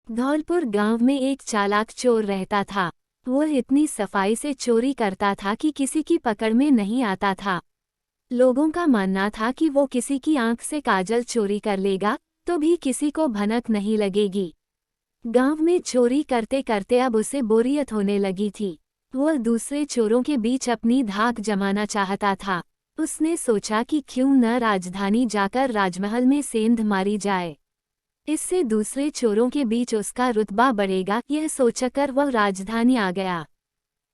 धौलपुर गांव में एक चालाक चोर रहता था। वह इतनी सफाई से चोरी करता था कि किसी की पकड़ में नहीं आता था। लोगों का मानना था कि वो किसी की आंख से काजल चोरी कर लेगा तो भी किसी को भनक नहीं लगेगी। गांव में चोरी करते करते अब उसे बोरियत होने लगी थी। वह दूसरे चोरों के बीच अपनी धाक जमाना चाहता था। उसने सोचा कि क्यों न राजधानी जाकर राजमहल में सेंध मारी जाए। इससे दूसरे चोरों के बीच उसका रुतबा बढ़ेगा। यह सोचकर वह राजधानी आ गया।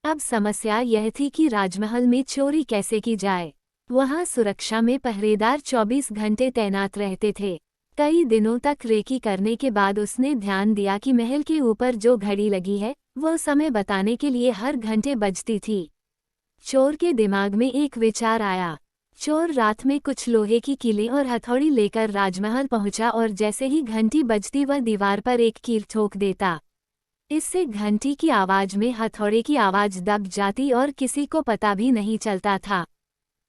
अब समस्या यह थी कि राजमहल में चोरी कैसे की जाए। वहां सुरक्षा में पहरेदार 24 घंटे तैनात रहते थे। कई दिनों तक रेकी करने के बाद उसने ध्यान दिया कि महल के ऊपर जो घड़ी लगी है वह समय बताने के लिए हर घंटे बजती थी। चोर के दिमाग में एक विचार आया। चोर रात में कुछ लोहे की कीलें और हथौड़ी लेकर राजमहल पहुंचा और जैसे ही घंटी बजती वह दीवार पर एक कील ठोक देता। इससे घंटी की आवाज में हथौड़े की आवाज दब जाती और किसी को पता भी नहीं चलता था।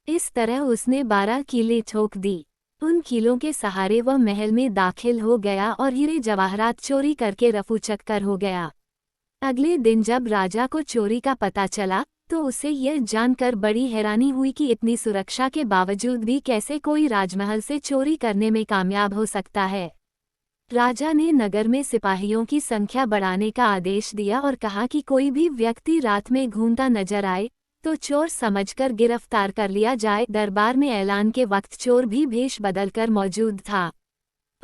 इस तरह उसने 12 कीलें ठोक दी। उन कीलों के सहारे वह महल में दाखिल हो गया और हीरे जवाहरात चोरी करके रफूचक्कर हो गया। अगले दिन जब राजा को चोरी का पता चला तो उसे यह जानकर बड़ी हैरानी हुई कि इतनी सुरक्षा के बावजूद भी कैसे कोई राजमहल से चोरी करने में कामयाब हो सकता है। राजा ने नगर में सिपाहियों की संख्या बढ़ाने का आदेश दिया और कहा कि कोई भी व्यक्ति रात में घूमता नजर आए तो चोर समझकर गिरफ्तार कर लिया जाए। दरबार में ऐलान के वक्त चोर भी भेष बदलकर मौजूद था।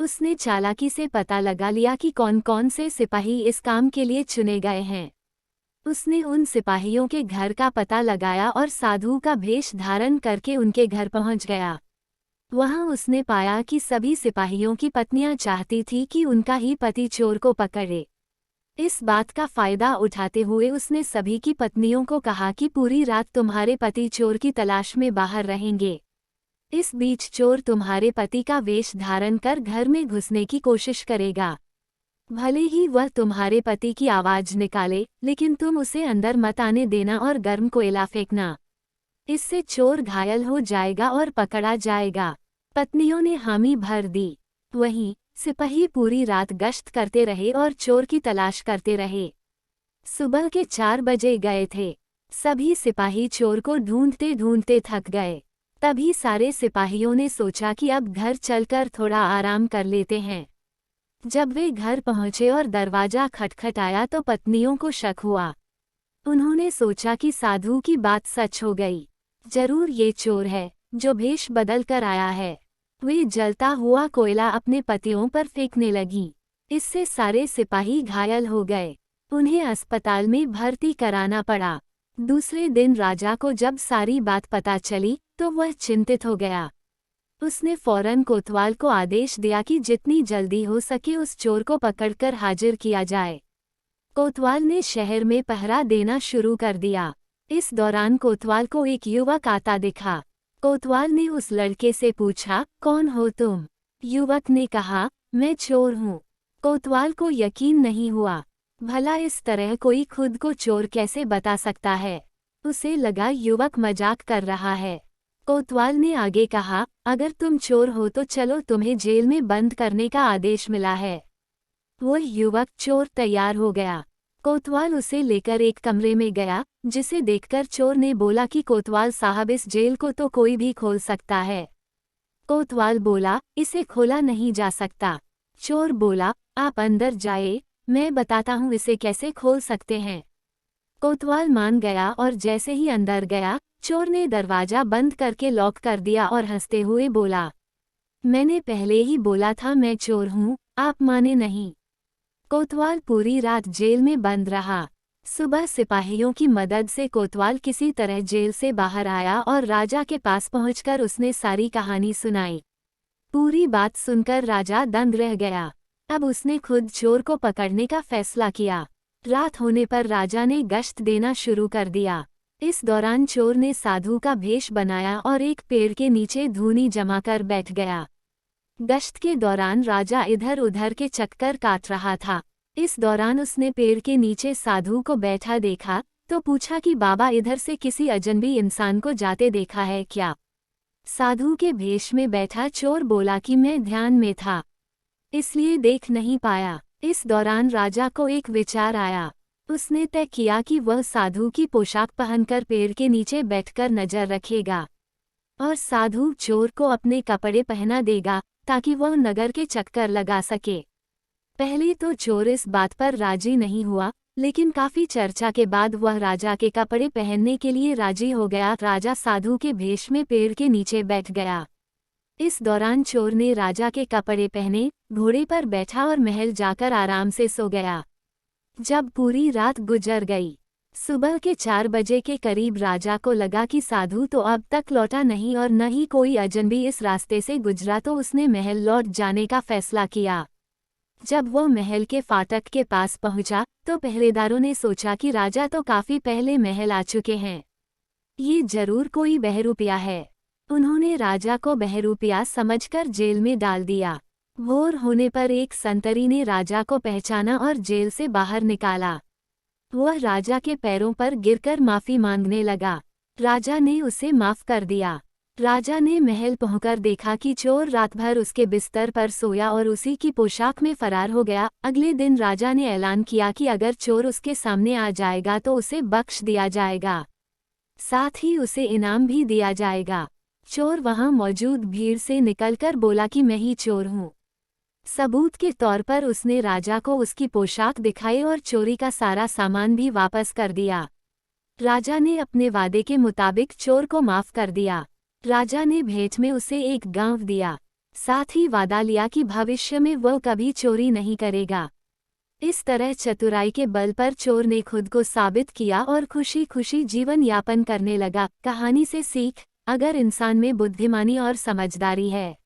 उसने चालाकी से पता लगा लिया कि कौन कौन से सिपाही इस काम के लिए चुने गए हैं। उसने उन सिपाहियों के घर का पता लगाया और साधु का भेष धारण करके उनके घर पहुंच गया। वहां उसने पाया कि सभी सिपाहियों की पत्नियां चाहती थी कि उनका ही पति चोर को पकड़े। इस बात का फायदा उठाते हुए उसने सभी की पत्नियों को कहा कि पूरी रात तुम्हारे पति चोर की तलाश में बाहर रहेंगे। इस बीच चोर तुम्हारे पति का वेश धारण कर घर में घुसने की कोशिश करेगा। भले ही वह तुम्हारे पति की आवाज निकाले, लेकिन तुम उसे अंदर मत आने देना और गर्म कोयला फेंकना। इससे चोर घायल हो जाएगा और पकड़ा जाएगा। पत्नियों ने हामी भर दी। वहीं सिपाही पूरी रात गश्त करते रहे और चोर की तलाश करते रहे। सुबह के 4 बजे गए थे। सभी सिपाही चोर को ढूंढते ढूंढते थक गए। तभी सारे सिपाहियों ने सोचा कि अब घर चलकर थोड़ा आराम कर लेते हैं। जब वे घर पहुंचे और दरवाजा खटखटाया तो पत्नियों को शक हुआ। उन्होंने सोचा कि साधु की बात सच हो गई। जरूर ये चोर है जो भेष बदल कर आया है। वे जलता हुआ कोयला अपने पतियों पर फेंकने लगी। इससे सारे सिपाही घायल हो गए। उन्हें अस्पताल में भर्ती कराना पड़ा। दूसरे दिन राजा को जब सारी बात पता चली तो वह चिंतित हो गया। उसने फौरन कोतवाल को आदेश दिया कि जितनी जल्दी हो सके उस चोर को पकड़कर हाजिर किया जाए। कोतवाल ने शहर में पहरा देना शुरू कर दिया। इस दौरान कोतवाल को एक युवक आता दिखा। कोतवाल ने उस लड़के से पूछा, कौन हो तुम? युवक ने कहा, मैं चोर हूँ। कोतवाल को यकीन नहीं हुआ। भला इस तरह कोई खुद को चोर कैसे बता सकता है? उसे लगा युवक मजाक कर रहा है। कोतवाल ने आगे कहा, अगर तुम चोर हो तो चलो, तुम्हें जेल में बंद करने का आदेश मिला है। वह युवक चोर तैयार हो गया। कोतवाल उसे लेकर एक कमरे में गया, जिसे देखकर चोर ने बोला कि कोतवाल साहब, इस जेल को तो कोई भी खोल सकता है। कोतवाल बोला, इसे खोला नहीं जा सकता। चोर बोला, आप अंदर जाइए, मैं बताता हूँ इसे कैसे खोल सकते हैं। कोतवाल मान गया और जैसे ही अंदर गया, चोर ने दरवाजा बंद करके लॉक कर दिया और हंसते हुए बोला, मैंने पहले ही बोला था मैं चोर हूँ, आप माने नहीं। कोतवाल पूरी रात जेल में बंद रहा। सुबह सिपाहियों की मदद से कोतवाल किसी तरह जेल से बाहर आया और राजा के पास पहुंचकर उसने सारी कहानी सुनाई। पूरी बात सुनकर राजा दंग रह गया। अब उसने खुद चोर को पकड़ने का फैसला किया। रात होने पर राजा ने गश्त देना शुरू कर दिया। इस दौरान चोर ने साधु का भेष बनाया और एक पेड़ के नीचे धूनी जमाकर बैठ गया। गश्त के दौरान राजा इधर उधर के चक्कर काट रहा था। इस दौरान उसने पेड़ के नीचे साधु को बैठा देखा तो पूछा कि बाबा, इधर से किसी अजनबी इंसान को जाते देखा है क्या? साधु के भेष में बैठा चोर बोला कि मैं ध्यान में था, इसलिए देख नहीं पाया। इस दौरान राजा को एक विचार आया। उसने तय किया कि वह साधु की पोशाक पहनकर पेड़ के नीचे बैठकर नजर रखेगा और साधु चोर को अपने कपड़े पहना देगा ताकि वह नगर के चक्कर लगा सके। पहले तो चोर इस बात पर राजी नहीं हुआ, लेकिन काफी चर्चा के बाद वह राजा के कपड़े पहनने के लिए राजी हो गया। राजा साधु के भेष में पेड़ के नीचे बैठ गया। इस दौरान चोर ने राजा के कपड़े पहने, घोड़े पर बैठा और महल जाकर आराम से सो गया। जब पूरी रात गुजर गई, सुबह के 4 बजे के करीब राजा को लगा कि साधु तो अब तक लौटा नहीं और न ही कोई अजनबी इस रास्ते से गुजरा, तो उसने महल लौट जाने का फैसला किया। जब वह महल के फाटक के पास पहुंचा तो पहरेदारों ने सोचा कि राजा तो काफी पहले महल आ चुके हैं, ये जरूर कोई बहरूपिया है। उन्होंने राजा को बहरूपिया समझकर जेल में डाल दिया। भोर होने पर एक संतरी ने राजा को पहचाना और जेल से बाहर निकाला। वह राजा के पैरों पर गिरकर माफी मांगने लगा। राजा ने उसे माफ कर दिया। राजा ने महल पहुंचकर देखा कि चोर रात भर उसके बिस्तर पर सोया और उसी की पोशाक में फरार हो गया। अगले दिन राजा ने ऐलान किया कि अगर चोर उसके सामने आ जाएगा तो उसे बख्श दिया जाएगा, साथ ही उसे इनाम भी दिया जाएगा। चोर वहां मौजूद भीड़ से निकलकर बोला कि मैं ही चोर हूं। सबूत के तौर पर उसने राजा को उसकी पोशाक दिखाई और चोरी का सारा सामान भी वापस कर दिया। राजा ने अपने वादे के मुताबिक चोर को माफ कर दिया। राजा ने भेंट में उसे एक गांव दिया, साथ ही वादा लिया कि भविष्य में वह कभी चोरी नहीं करेगा। इस तरह चतुराई के बल पर चोर ने खुद को साबित किया और खुशी खुशी जीवन यापन करने लगा। कहानी से सीख: अगर इंसान में बुद्धिमानी और समझदारी है